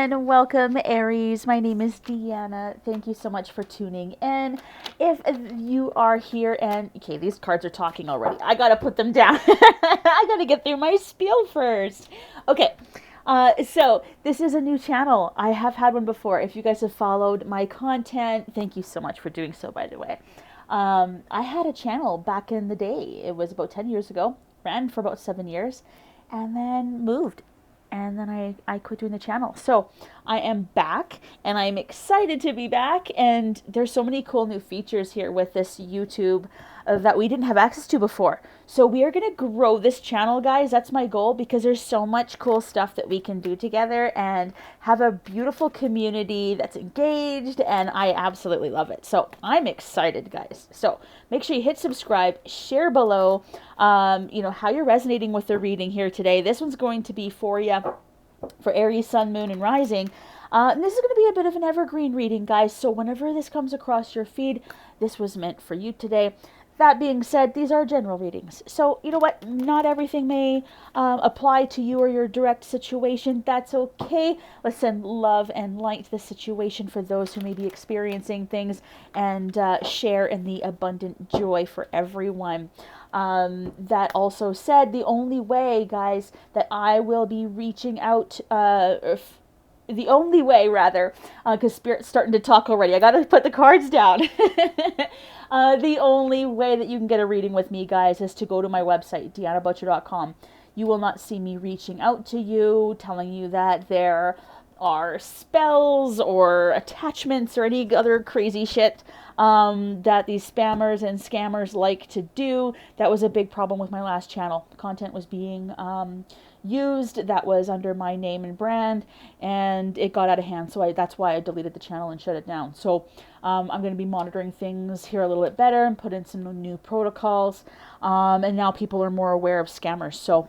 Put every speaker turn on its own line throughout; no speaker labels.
and welcome, Aries. My name is Deanna. Thank you so much for tuning in. If you are here and, okay, these cards are talking already. I gotta put them down. I gotta get through my spiel first. Okay, so this is a new channel. I have had one before. If you guys have followed my content, thank you so much for doing so, by the way. I had a channel back in the day. It was about 10 years ago. Ran for about 7 years and then moved. And then I quit doing the channel. So I am back and I'm excited to be back. And there's so many cool new features here with this YouTube that we didn't have access to before. So we are going to grow this channel, guys. That's my goal, because there's so much cool stuff that we can do together and have a beautiful community that's engaged. And I absolutely love it. So I'm excited, guys. So make sure you hit subscribe, share below, how you're resonating with the reading here today. This one's going to be for you, for Aries, Sun, Moon, and Rising. And this is going to be a bit of an evergreen reading, guys. So whenever this comes across your feed, this was meant for you today. That being said, these are general readings. So, you know what? Not everything may apply to you or your direct situation. That's okay. Let's send love and light to the situation for those who may be experiencing things, and share in the abundant joy for everyone. That also said, the only way, guys, that I will be reaching out, the only way, rather, because Spirit's starting to talk already. I got to put the cards down. The only way that you can get a reading with me, guys, is to go to my website, deannabutcher.com. You will not see me reaching out to you, telling you that there are spells or attachments or any other crazy shit that these spammers and scammers like to do. That was a big problem with my last channel. The content was being used that was under my name and brand, and it got out of hand. So that's why I deleted the channel and shut it down. So I'm going to be monitoring things here a little bit better and put in some new protocols. And now people are more aware of scammers. So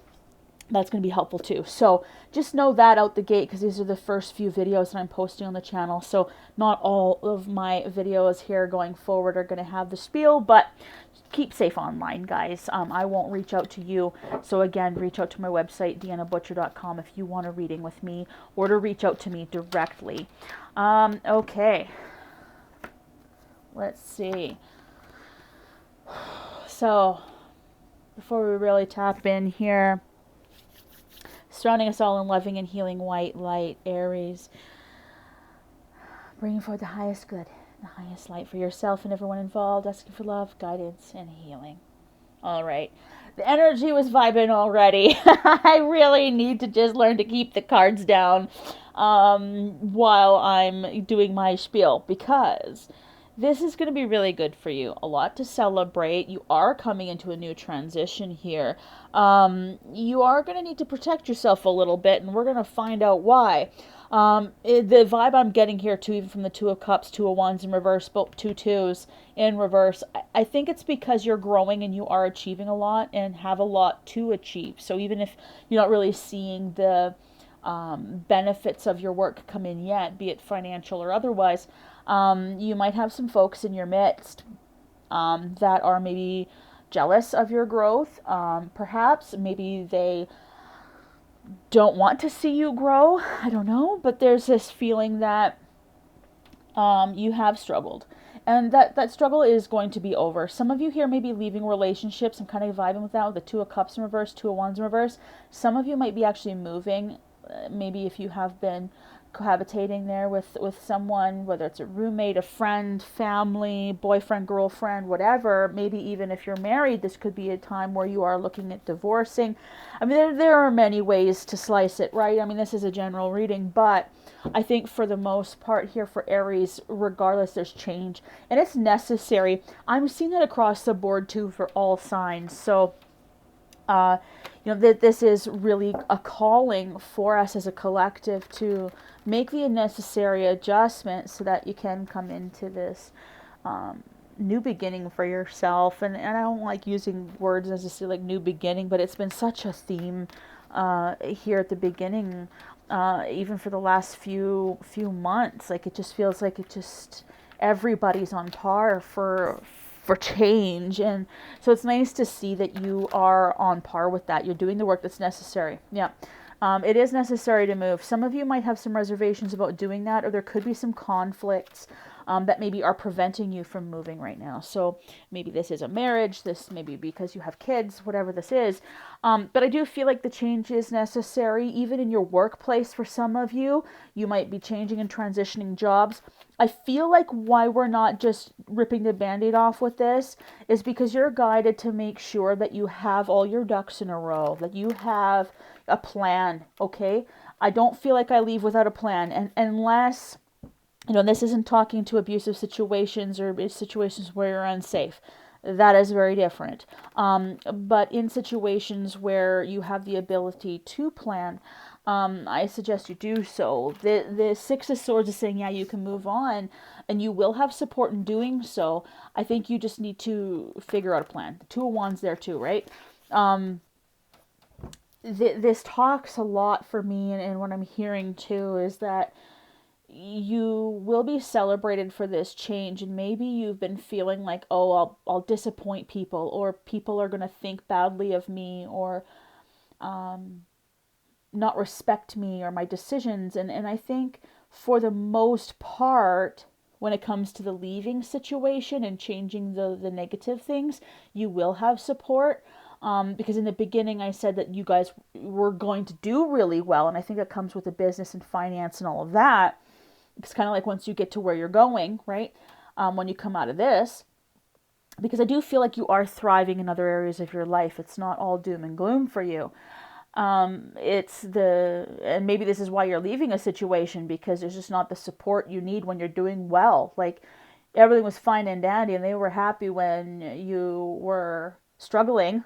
that's going to be helpful too. So just know that out the gate, because these are the first few videos that I'm posting on the channel. So not all of my videos here going forward are going to have the spiel, but keep safe online, guys. I won't reach out to you. So again, reach out to my website, deannabutcher.com, if you want a reading with me, or to reach out to me directly. Okay. Let's see. So before we really tap in here, surrounding us all in loving and healing white light, Aries, bringing forth the highest good, the highest light for yourself and everyone involved, asking for love, guidance, and healing. All right. The energy was vibing already. I really need to just learn to keep the cards down while I'm doing my spiel, because this is going to be really good for you. A lot to celebrate. You are coming into a new transition here. You are going to need to protect yourself a little bit, and we're going to find out why. The vibe I'm getting here too, even from the Two of Cups, Two of Wands in reverse, both 2 2s in reverse, I think it's because you're growing and you are achieving a lot and have a lot to achieve. So even if you're not really seeing the benefits of your work come in yet, be it financial or otherwise, you might have some folks in your midst that are maybe jealous of your growth. Perhaps maybe they don't want to see you grow. I don't know, but there's this feeling that you have struggled, and that struggle is going to be over. Some of you here may be leaving relationships. I'm kind of vibing with that, with the Two of Cups in reverse, Two of Wands in reverse. Some of you might be actually moving. Maybe if you have been cohabitating there with someone, whether it's a roommate, a friend, family, boyfriend, girlfriend, whatever. Maybe even if you're married, this could be a time where you are looking at divorcing. I mean, there are many ways to slice it, right? I mean, this is a general reading, but I think for the most part here for Aries, regardless, there's change, and it's necessary. I'm seeing that across the board too for all signs. So that this is really a calling for us as a collective to make the necessary adjustments so that you can come into this new beginning for yourself. And I don't like using words necessarily like new beginning, but it's been such a theme here at the beginning, even for the last few months. Like, it just feels like everybody's on par for change. And so it's nice to see that you are on par with that. You're doing the work that's necessary. Yeah. It is necessary to move. Some of you might have some reservations about doing that, or there could be some conflicts that maybe are preventing you from moving right now. So maybe this is a marriage, this may be because you have kids, whatever this is. But I do feel like the change is necessary, even in your workplace. For some of you, you might be changing and transitioning jobs. I feel like why we're not just ripping the Band-Aid off with this is because you're guided to make sure that you have all your ducks in a row, that you have a plan, okay? I don't feel like I leave without a plan, and unless, this isn't talking to abusive situations or situations where you're unsafe. That is very different. But in situations where you have the ability to plan, I suggest you do so. The Six of Swords is saying, yeah, you can move on, and you will have support in doing so. I think you just need to figure out a plan. The Two of Wands there too, right? This talks a lot for me, and what I'm hearing too is that you will be celebrated for this change, and maybe you've been feeling like, oh, I'll disappoint people, or people are going to think badly of me, or not respect me or my decisions. And I think for the most part, when it comes to the leaving situation and changing the negative things, you will have support. Because in the beginning I said that you guys were going to do really well, and I think that comes with the business and finance and all of that. It's kind of like once you get to where you're going, right? When you come out of this, because I do feel like you are thriving in other areas of your life. It's not all doom and gloom for you. And maybe this is why you're leaving a situation, because there's just not the support you need when you're doing well. Like, everything was fine and dandy, and they were happy when you were struggling,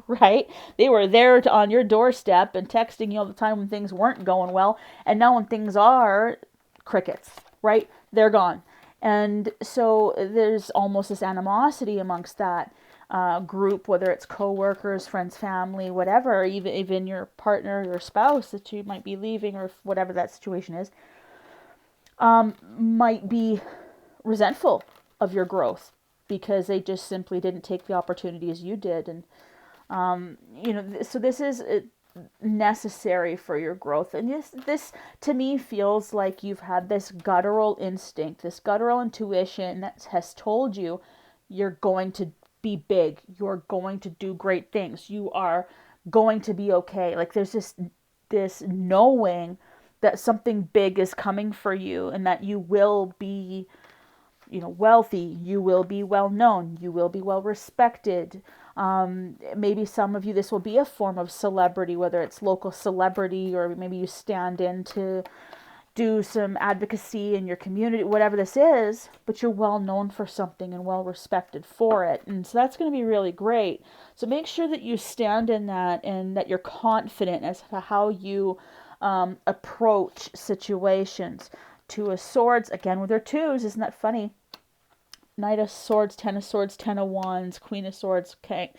right? They were there on your doorstep and texting you all the time when things weren't going well. And now when things are, crickets, right? They're gone. And so there's almost this animosity amongst that group, whether it's co-workers, friends, family, whatever, even your partner, your spouse that you might be leaving, or whatever that situation is, might be resentful of your growth because they just simply didn't take the opportunities you did. And so this is necessary for your growth. And this to me feels like you've had this guttural instinct, this guttural intuition that has told you you're going to be big, you're going to do great things, you are going to be okay. Like, there's this knowing that something big is coming for you, and that you will be wealthy, you will be well known, you will be well respected. Maybe some of you, this will be a form of celebrity, whether it's local celebrity, or maybe you stand in to do some advocacy in your community, whatever this is, but you're well known for something and well respected for it. And so that's going to be really great. So make sure that you stand in that, and that you're confident as to how you approach situations. Two of Swords, again with their twos, isn't that funny? Knight of Swords, Ten of Swords, Ten of Wands, Queen of Swords. Okay,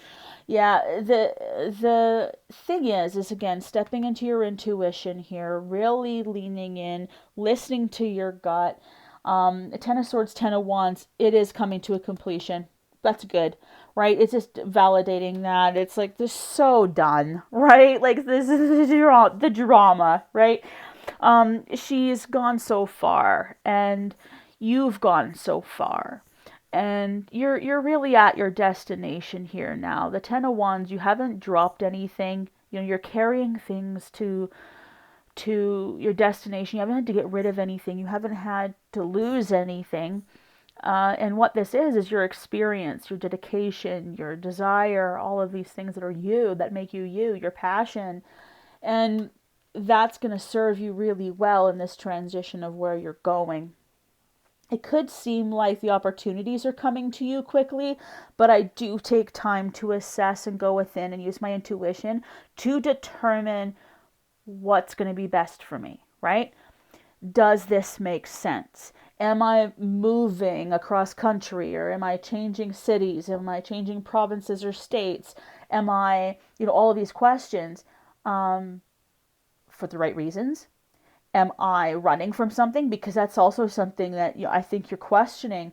yeah. The thing is again, stepping into your intuition here, really leaning in, listening to your gut. Ten of Swords, Ten of Wands. It is coming to a completion. That's good, right? It's just validating that it's like they're so done, right? Like, this is the drama, right? She's gone so far, and you've gone so far. And you're really at your destination here now. The Ten of Wands, you haven't dropped anything. You're carrying things to your destination. You haven't had to get rid of anything. You haven't had to lose anything. And what this is your experience, your dedication, your desire, all of these things that are you, that make you, your passion. And that's going to serve you really well in this transition of where you're going. It could seem like the opportunities are coming to you quickly, but I do take time to assess and go within and use my intuition to determine what's going to be best for me, right? Does this make sense? Am I moving across country, or am I changing cities? Am I changing provinces or states? Am I, all of these questions for the right reasons? Am I running from something? Because that's also something that I think you're questioning.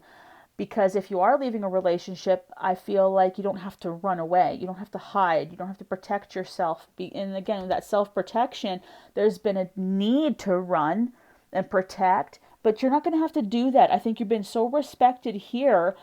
Because if you are leaving a relationship, I feel like you don't have to run away. You don't have to hide. You don't have to protect yourself. And again, that self-protection, there's been a need to run and protect, but you're not going to have to do that. I think you've been so respected here.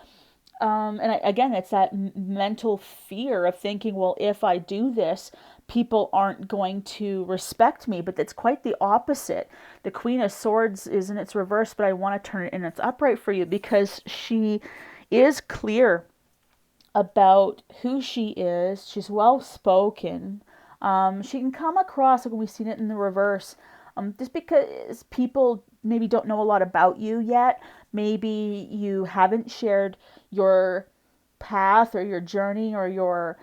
Again, it's that mental fear of thinking, well, if I do this, people aren't going to respect me. But it's quite the opposite. The Queen of Swords is in its reverse, but I want to turn it in its upright for you, because she is clear about who she is. She's well spoken. She can come across, like when we've seen it in the reverse, just because people maybe don't know a lot about you yet. Maybe you haven't shared your path or your journey or your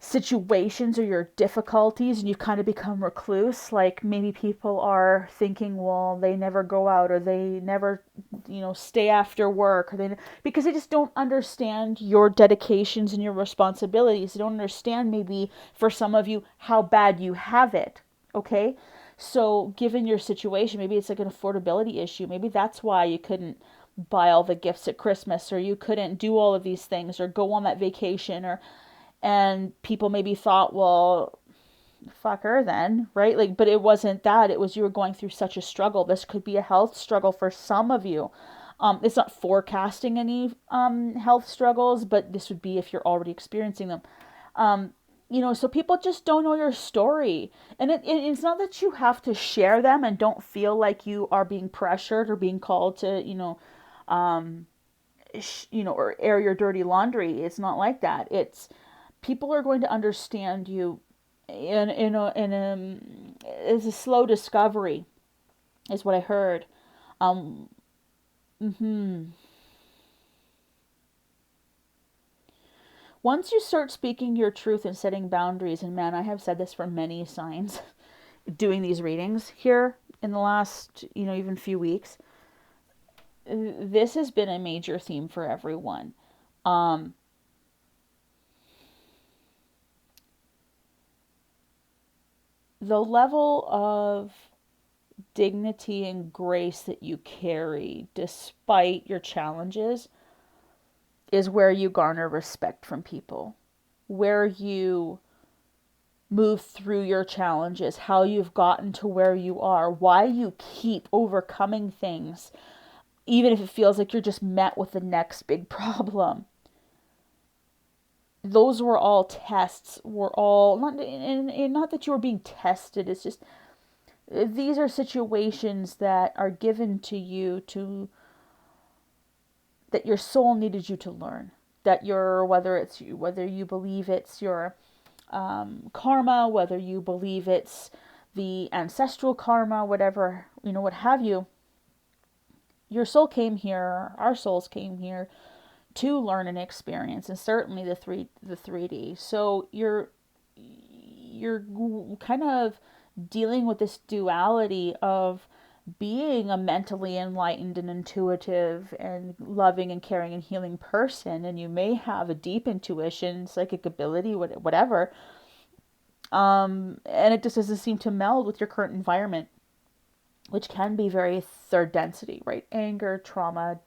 situations or your difficulties, and you've kind of become recluse. Like maybe people are thinking, well, they never go out, or they never, stay after work, or because they just don't understand your dedications and your responsibilities. They don't understand, maybe for some of you, how bad you have it. Okay. So given your situation, maybe it's like an affordability issue. Maybe that's why you couldn't buy all the gifts at Christmas, or you couldn't do all of these things, or go on that vacation, and people maybe thought, well, fuck her then, right? Like, but it wasn't that. It was you were going through such a struggle. This could be a health struggle for some of you. It's not forecasting any health struggles, but this would be if you're already experiencing them. So people just don't know your story. And it's not that you have to share them and don't feel like you are being pressured or being called to, or air your dirty laundry. It's not like that. It's people are going to understand you it's a slow discovery, is what I heard. Once you start speaking your truth and setting boundaries, and man, I have said this for many signs doing these readings here in the last, even few weeks, this has been a major theme for everyone. The level of dignity and grace that you carry despite your challenges is where you garner respect from people. Where you move through your challenges, how you've gotten to where you are, why you keep overcoming things, even if it feels like you're just met with the next big problem. Those were all tests, were all, not that you were being tested, it's just, these are situations that are given to you that your soul needed you to learn. That whether you believe it's your karma, whether you believe it's the ancestral karma, whatever, what have you, your soul came here, our souls came here to learn and experience, and certainly the 3D. So you're kind of dealing with this duality of being a mentally enlightened and intuitive and loving and caring and healing person, and you may have a deep intuition, psychic ability, whatever, and it just doesn't seem to meld with your current environment, which can be very third density, right? Anger, trauma,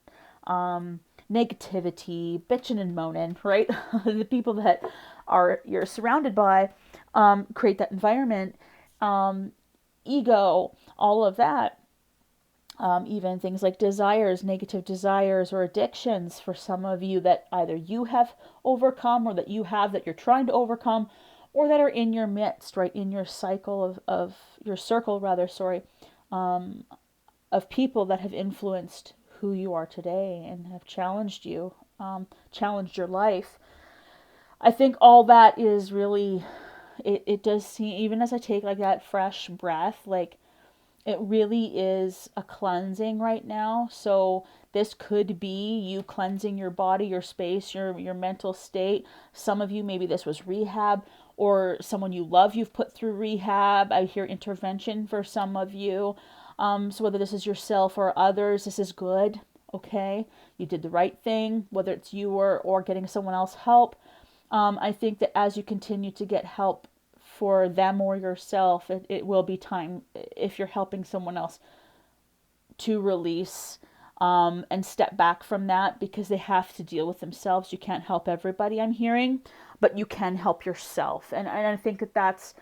negativity, bitching and moaning, right? The people that you're surrounded by create that environment. Ego, all of that. Even things like desires, negative desires, or addictions for some of you that either you have overcome, or that you're trying to overcome, or that are in your midst, right? In your cycle of your circle, rather, sorry, of people that have influenced who you are today and have challenged you, challenged your life. I think all that is really, it does seem, even as I take like that fresh breath, like it really is a cleansing right now. So this could be you cleansing your body, your space, your mental state. Some of you, maybe this was rehab, or someone you love you've put through rehab. I hear intervention for some of you. So whether this is yourself or others, this is good. Okay, you did the right thing, whether it's you or getting someone else help. I think that as you continue to get help for them or yourself, it will be time, if you're helping someone else, to release and step back from that because they have to deal with themselves. You can't help everybody, I'm hearing, but you can help yourself. And I think that that's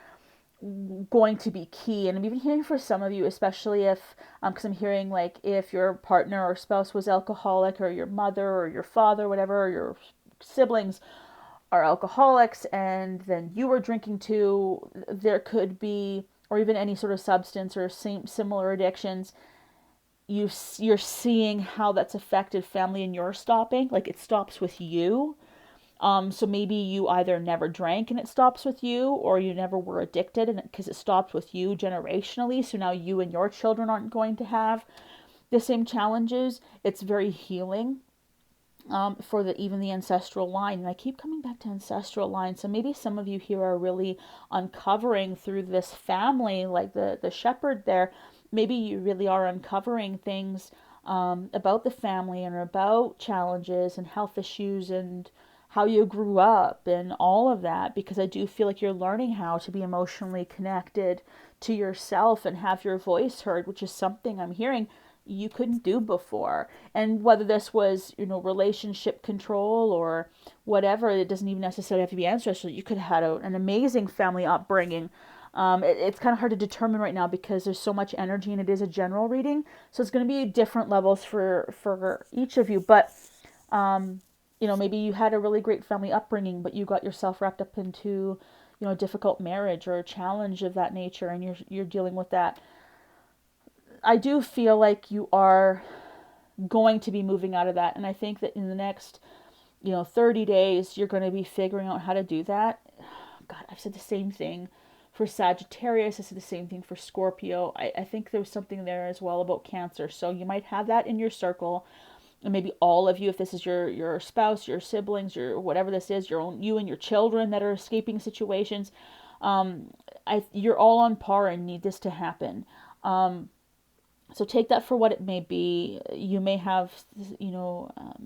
going to be key. And I'm even hearing for some of you, especially if, because I'm hearing like if your partner or spouse was alcoholic, or your mother or your father, whatever, or your siblings are alcoholics, and then you were drinking too, there could be, or even any sort of substance or similar addictions, you're seeing how that's affected family, and you're stopping, like it stops with you. So maybe you either never drank and it stops with you, or you never were addicted and because it stopped with you generationally. So now you and your children aren't going to have the same challenges. It's very healing for even the ancestral line. And I keep coming back to ancestral line. So maybe some of you here are really uncovering through this family, like the shepherd there. Maybe you really are uncovering things about the family and about challenges and health issues and how you grew up and all of that, because I do feel like you're learning how to be emotionally connected to yourself and have your voice heard, which is something I'm hearing you couldn't do before. And whether this was, relationship control or whatever, it doesn't even necessarily have to be ancestral. You could have had an amazing family upbringing. It's kind of hard to determine right now because there's so much energy and it is a general reading. So it's going to be different levels for each of you. But maybe you had a really great family upbringing, but you got yourself wrapped up into, a difficult marriage or a challenge of that nature, and you're dealing with that. I do feel like you are going to be moving out of that, and I think that in the next, 30 days, you're going to be figuring out how to do that. God, I've said the same thing for Sagittarius. I said the same thing for Scorpio. I think there's something there as well about Cancer. So you might have that in your circle. And maybe all of you, if this is your spouse, your siblings, your whatever this is, you and your children that are escaping situations, you're all on par and need this to happen. So take that for what it may be. You may have,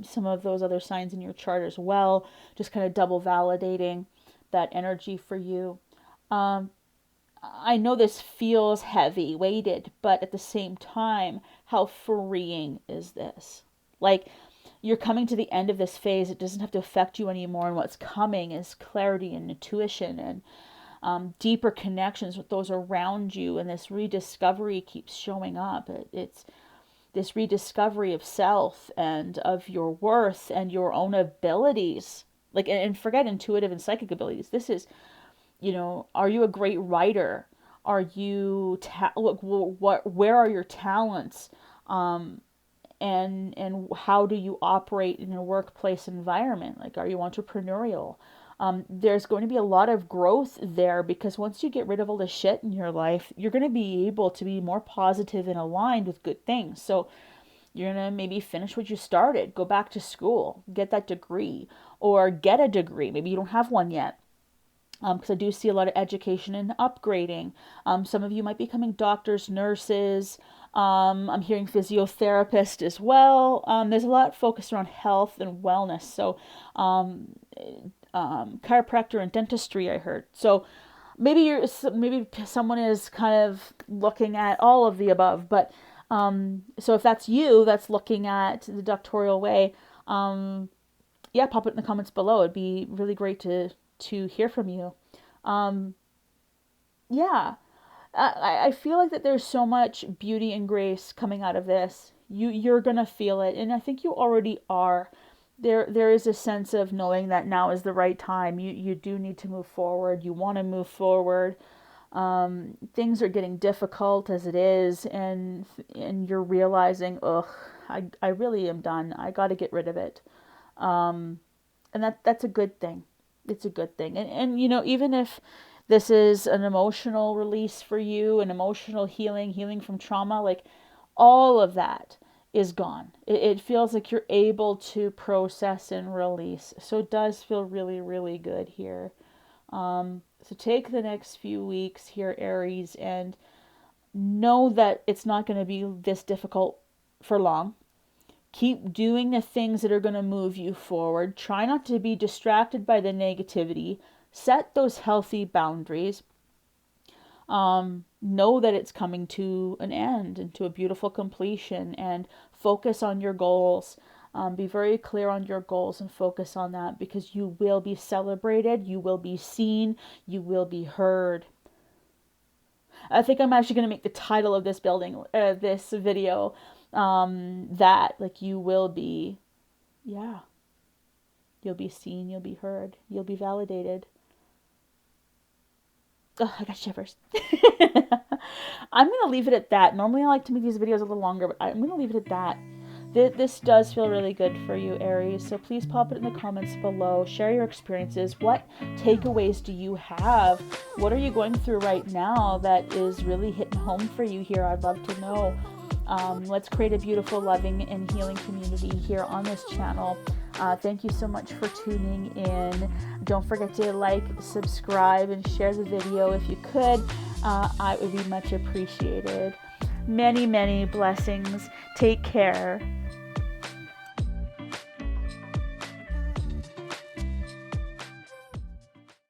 some of those other signs in your chart as well, just kind of double validating that energy for you. I know this feels heavy weighted, but at the same time, how freeing is this? Like, you're coming to the end of this phase. It doesn't have to affect you anymore. And what's coming is clarity and intuition and deeper connections with those around you. And this rediscovery keeps showing up. It's this rediscovery of self and of your worth and your own abilities. Like, and forget intuitive and psychic abilities. This is, are you a great writer? Are you, where are your talents? And how do you operate in a workplace environment? Like, are you entrepreneurial? There's going to be a lot of growth there, because once you get rid of all the shit in your life, you're going to be able to be more positive and aligned with good things. So you're going to maybe finish what you started, go back to school, get that degree, or get a degree. Maybe you don't have one yet. Because I do see a lot of education and upgrading. Some of you might be becoming doctors, nurses. I'm hearing physiotherapist as well. There's a lot focused around health and wellness. So chiropractor and dentistry, I heard. So maybe someone is kind of looking at all of the above. But so if that's you, that's looking at the doctoral way, yeah, pop it in the comments below. It'd be really great to hear from you. Yeah, I feel like that there's so much beauty and grace coming out of this. You're gonna feel it, and I think you already are. There is a sense of knowing that now is the right time. You do need to move forward. You want to move forward. Things are getting difficult as it is, and you're realizing, ugh, I really am done. I got to get rid of it. And that's a good thing. It's a good thing. And even if this is an emotional release for you, an emotional healing from trauma, like all of that is gone. It feels like you're able to process and release. So it does feel really, really good here. So take the next few weeks here, Aries, and know that it's not going to be this difficult for long. Keep doing the things that are going to move you forward. Try not to be distracted by the negativity. Set those healthy boundaries. Know that it's coming to an end and to a beautiful completion, and focus on your goals. Be very clear on your goals and focus on that, because you will be celebrated, you will be seen, you will be heard. I think I'm actually going to make the title of this this video, that, like, you will be, yeah, you'll be seen, you'll be heard, you'll be validated. Oh, I got shivers. I'm going to leave it at that. Normally I like to make these videos a little longer, but I'm going to leave it at that. This does feel really good for you, Aries. So please pop it in the comments below. Share your experiences. What takeaways do you have? What are you going through right now that is really hitting home for you here? I'd love to know. Let's create a beautiful, loving, and healing community here on this channel. Thank you so much for tuning in. Don't forget to like, subscribe, and share the video if you could. It would be much appreciated. Many, many blessings. Take care.